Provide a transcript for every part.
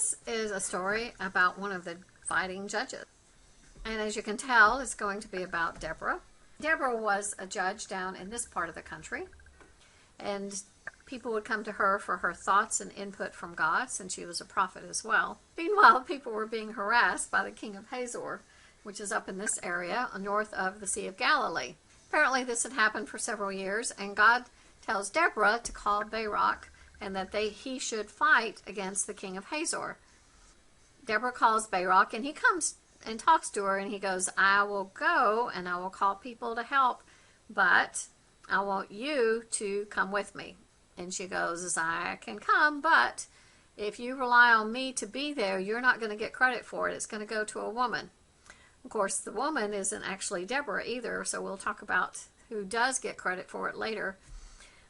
This is a story about one of the fighting judges. And as you can tell, it's going to be about Deborah. Deborah was a judge down in this part of the country. And people would come to her for her thoughts and input from God, since she was a prophet as well. Meanwhile, people were being harassed by the king of Hazor, which is up in this area north of the Sea of Galilee. Apparently this had happened for several years, and God tells Deborah to call Barak and that he should fight against the king of Hazor. Deborah calls Barak, and he comes and talks to her, and he goes, I will go and I will call people to help, but I want you to come with me. And she goes, I can come, but if you rely on me to be there, you're not going to get credit for it. It's going to go to a woman. Of course, the woman isn't actually Deborah either, so we'll talk about who does get credit for it later.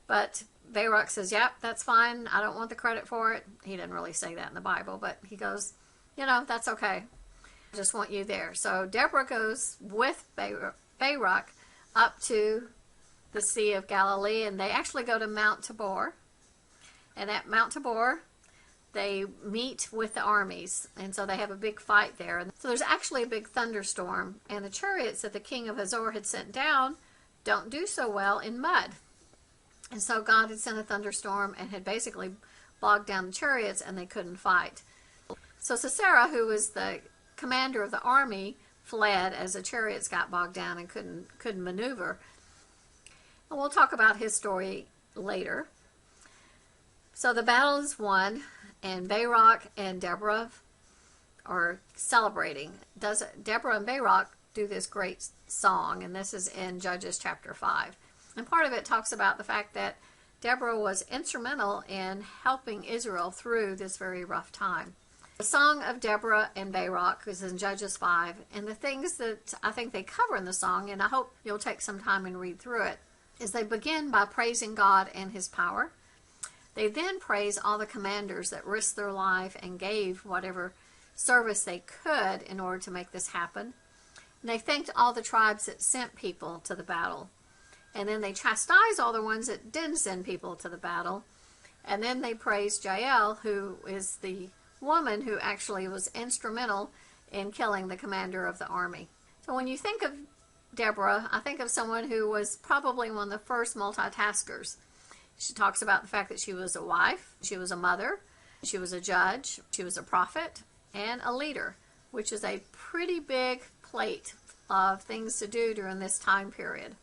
But Barak says, yep, that's fine. I don't want the credit for it. He didn't really say that in the Bible, but he goes, that's okay. I just want you there. So Deborah goes with Barak up to the Sea of Galilee, and they actually go to Mount Tabor. And at Mount Tabor, they meet with the armies, and so they have a big fight there. And so there's actually a big thunderstorm, and the chariots that the king of Hazor had sent down don't do so well in mud. And so God had sent a thunderstorm and had basically bogged down the chariots, and they couldn't fight. So Sisera, who was the commander of the army, fled as the chariots got bogged down and couldn't maneuver. And we'll talk about his story later. So the battle is won, and Barak and Deborah are celebrating. Deborah and Barak do this great song, and this is in Judges chapter 5. And part of it talks about the fact that Deborah was instrumental in helping Israel through this very rough time. The Song of Deborah and Barak is in Judges 5, and the things that I think they cover in the song, and I hope you'll take some time and read through it, is they begin by praising God and His power. They then praise all the commanders that risked their life and gave whatever service they could in order to make this happen. And they thanked all the tribes that sent people to the battle. And then they chastised all the ones that didn't send people to the battle. And then they praised Jael, who is the woman who actually was instrumental in killing the commander of the army. So when you think of Deborah, I think of someone who was probably one of the first multitaskers. She talks about the fact that she was a wife, she was a mother, she was a judge, she was a prophet, and a leader, which is a pretty big plate of things to do during this time period.